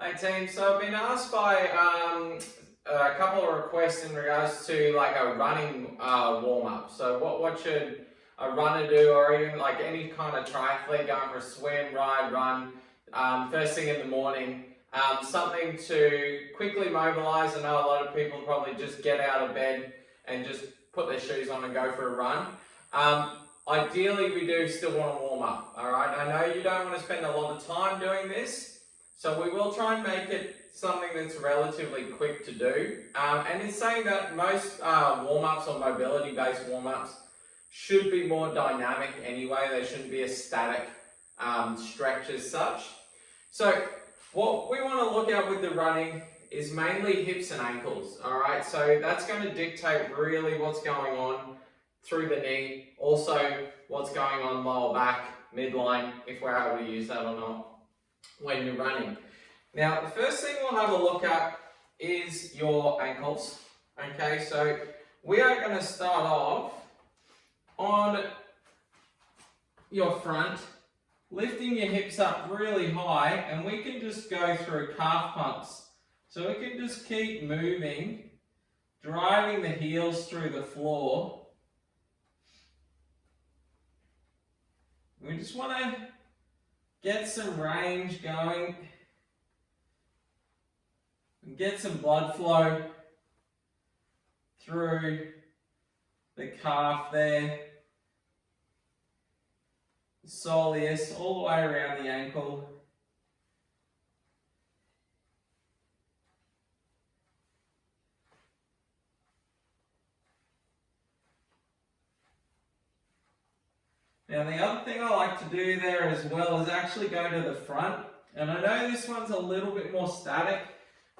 Hey team, so I've been asked by a couple of requests in regards to like a running warm-up. So what should a runner do, or even like any kind of triathlete going for a swim, ride, run, first thing in the morning, something to quickly mobilize. I know a lot of people probably just get out of bed and just put their shoes on and go for a run. Ideally we do still want to warm up, alright? I know you don't want to spend a lot of time doing this, so we will try and make it something that's relatively quick to do. And in saying that, most warm-ups or mobility-based warm-ups should be more dynamic anyway. They shouldn't be a static stretch as such. So what we want to look at with the running is mainly hips and ankles, alright? So that's going to dictate really what's going on through the knee, also what's going on lower back, midline, if we're able to use that or not when you're running. Now, the first thing we'll have a look at is your ankles. Okay, so we are going to start off on your front, lifting your hips up really high, and we can just go through calf pumps. So we can just keep moving, driving the heels through the floor. We just want to get some range going and get some blood flow through the calf there, the soleus, all the way around the ankle. Now the other thing I like to do there as well is actually go to the front. And I know this one's a little bit more static,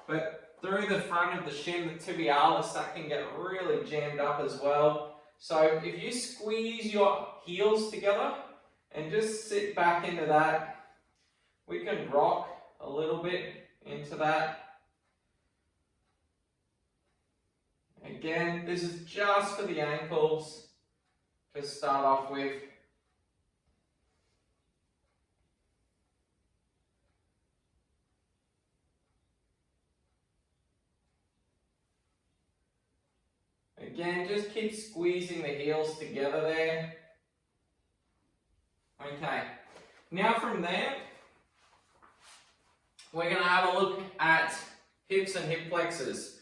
but through the front of the shin, the tibialis, that can get really jammed up as well. So if you squeeze your heels together and just sit back into that, we can rock a little bit into that. Again, this is just for the ankles to start off with. Again, just keep squeezing the heels together there. Okay, now from there, we're going to have a look at hips and hip flexors.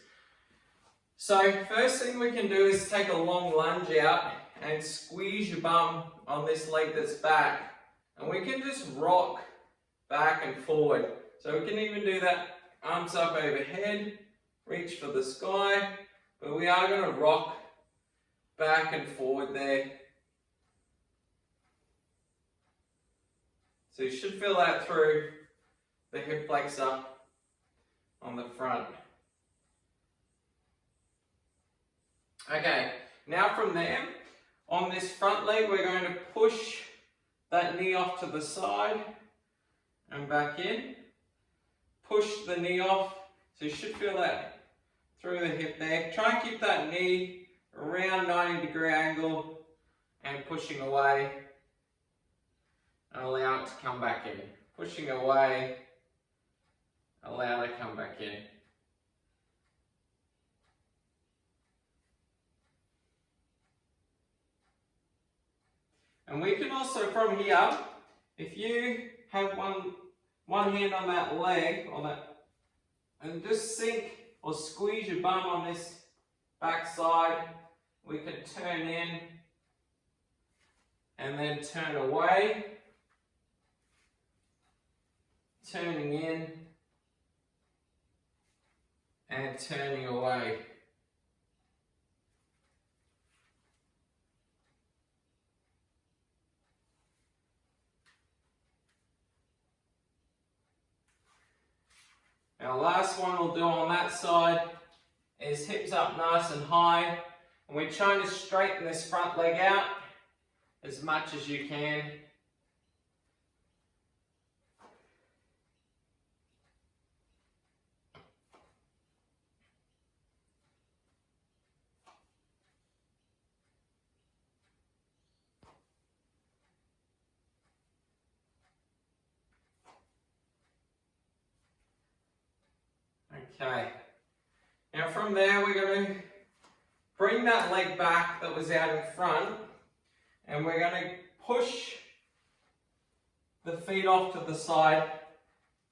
So first thing we can do is take a long lunge out and squeeze your bum on this leg that's back. And we can just rock back and forward. So we can even do that arms up overhead, reach for the sky. But we are going to rock back and forward there. So you should feel that through the hip flexor on the front. Okay, now from there, on this front leg, we're going to push that knee off to the side and back in. Push the knee off, so you should feel that through the hip there. Try and keep that knee around 90-degree angle and pushing away and allow it to come back in. Pushing away, allow it to come back in. And we can also from here, if you have one hand on that leg or that, and just sink or squeeze your bum on this back side, we can turn in and then turn away, turning in and turning away. Our last one we'll do on that side is hips up nice and high, and we're trying to straighten this front leg out as much as you can. Okay. Now from there we're going to bring that leg back that was out in front, and we're going to push the feet off to the side.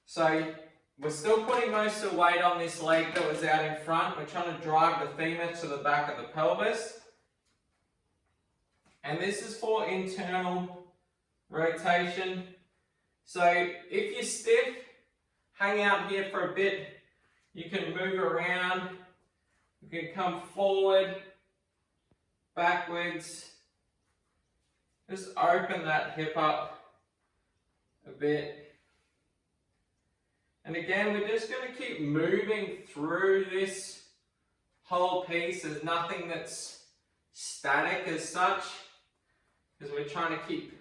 So we're still putting most of the weight on this leg that was out in front. We're trying to drive the femur to the back of the pelvis. And this is for internal rotation. So if you're stiff, hang out here for a bit. You can move around. You can come forward, backwards. Just open that hip up a bit. And again, we're just going to keep moving through this whole piece. There's nothing that's static as such, because we're trying to keep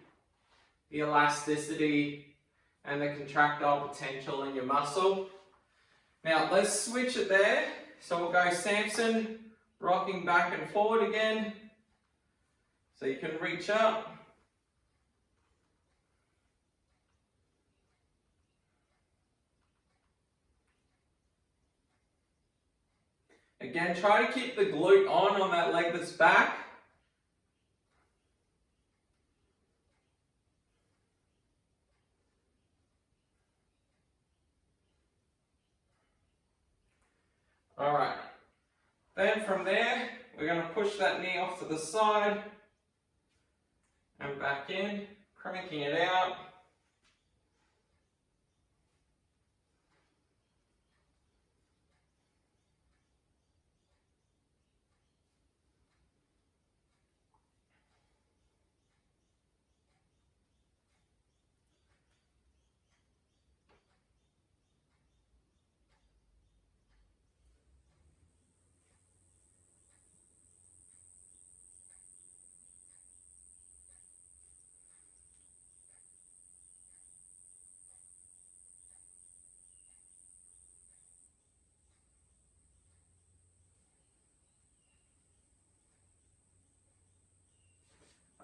the elasticity and the contractile potential in your muscle. Now let's switch it there. So we'll go Samson, rocking back and forward again. So you can reach up. Again, try to keep the glute on that leg that's back. Alright, then from there, we're going to push that knee off to the side and back in, cranking it out.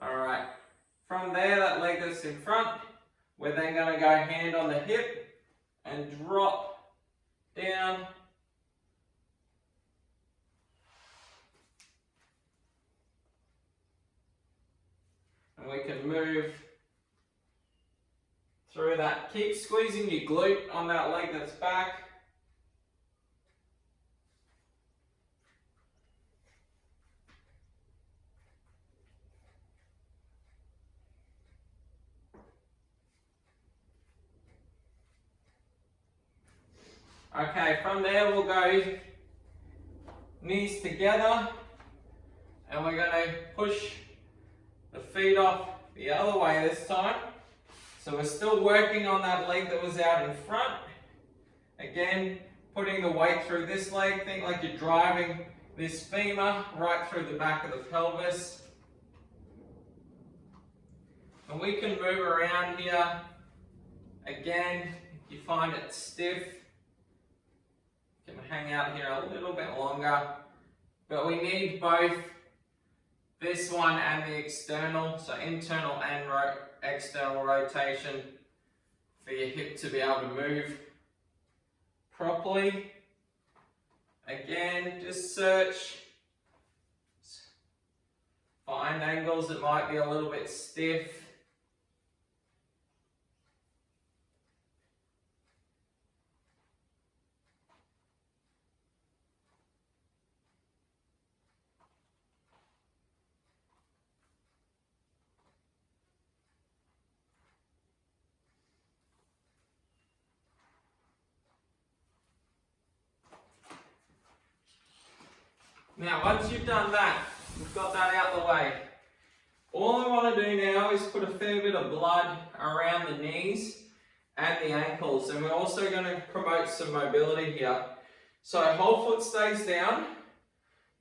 Alright, from there, that leg that's in front, we're then going to go hand on the hip and drop down. And we can move through that. Keep squeezing your glute on that leg that's back. Okay, from there we'll go knees together, and we're going to push the feet off the other way this time. So we're still working on that leg that was out in front. Again, putting the weight through this leg. Think like you're driving this femur right through the back of the pelvis. And we can move around here. Again, if you find it stiff, you can hang out here a little bit longer. But we need both this one and the external, so internal and external rotation for your hip to be able to move properly. Again, just search, find angles that might be a little bit stiff. Now, once you've done that, we've got that out of the way. All I want to do now is put a fair bit of blood around the knees and the ankles, and we're also going to promote some mobility here. So whole foot stays down.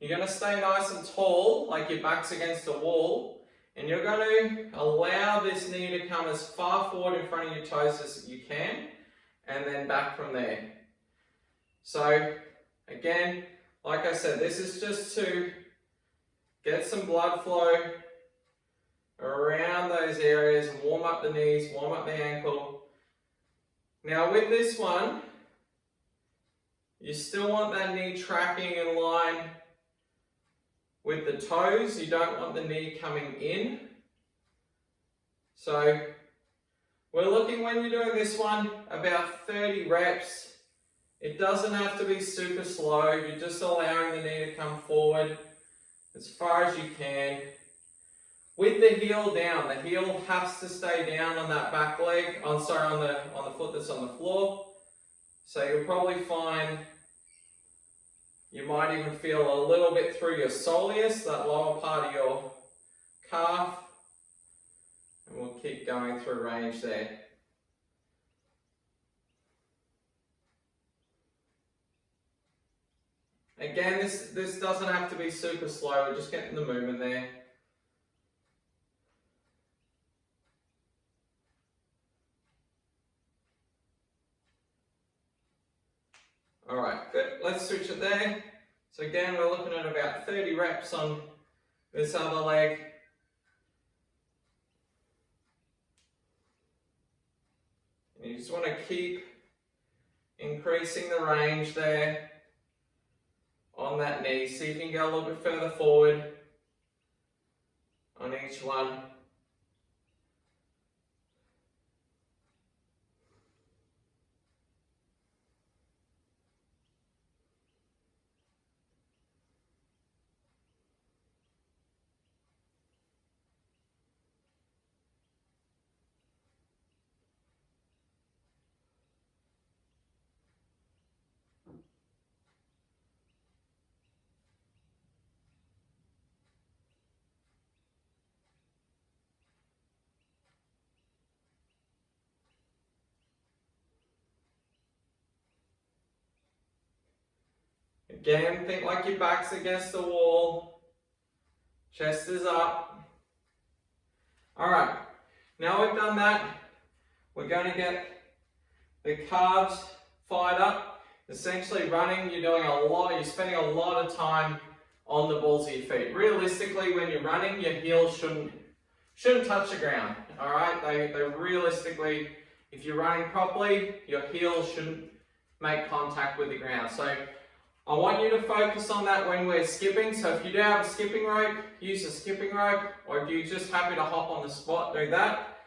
You're going to stay nice and tall, like your back's against a wall, and you're going to allow this knee to come as far forward in front of your toes as you can, and then back from there. So again, like I said, this is just to get some blood flow around those areas and warm up the knees, warm up the ankle. Now with this one, You still want that knee tracking in line with the toes. You don't want the knee coming in. So we're looking, when you're doing this one, about 30 reps. It doesn't have to be super slow. You're just allowing the knee to come forward as far as you can. With the heel down, the heel has to stay down on that back leg, on the foot that's on the floor. So you'll probably find you might even feel a little bit through your soleus, that lower part of your calf. And we'll keep going through range there. Again, this doesn't have to be super slow, we're just getting the movement there. Alright, good. Let's switch it there. So again, we're looking at about 30 reps on this other leg. And you just want to keep increasing the range there on that knee. See if you can go a little bit further forward on each one. Again, think like your back's against the wall, chest is up. Alright, now we've done that, we're going to get the calves fired up. Essentially running, you're spending a lot of time on the balls of your feet. Realistically, when you're running, your heels shouldn't touch the ground. Alright, they realistically, if you're running properly, your heels shouldn't make contact with the ground. So I want you to focus on that when we're skipping. So if you do have a skipping rope, use a skipping rope, or if you're just happy to hop on the spot, do that.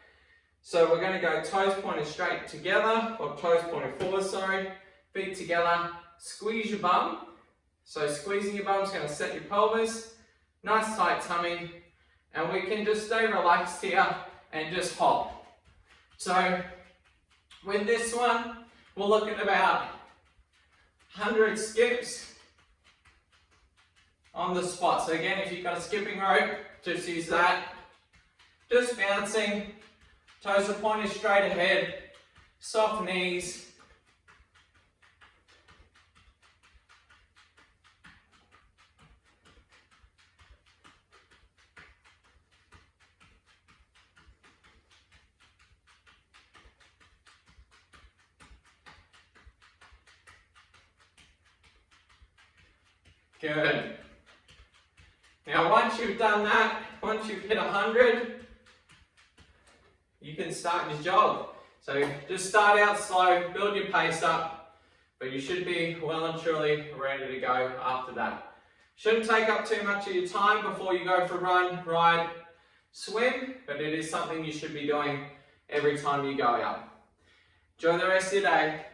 So we're going to go toes pointed straight together, or toes pointed forward, sorry, feet together, squeeze your bum. So squeezing your bum is going to set your pelvis, nice tight tummy, and we can just stay relaxed here and just hop. So with this one, we'll look at about 100 skips on the spot. So again, if you've got a skipping rope, just use that. Just bouncing, toes are pointed straight ahead, soft knees. Good. Now once you've done that, once you've hit 100, you can start your jog. So just start out slow, build your pace up, but you should be well and truly ready to go after that. Shouldn't take up too much of your time before you go for run, ride, swim, but it is something you should be doing every time you go out. Enjoy the rest of your day.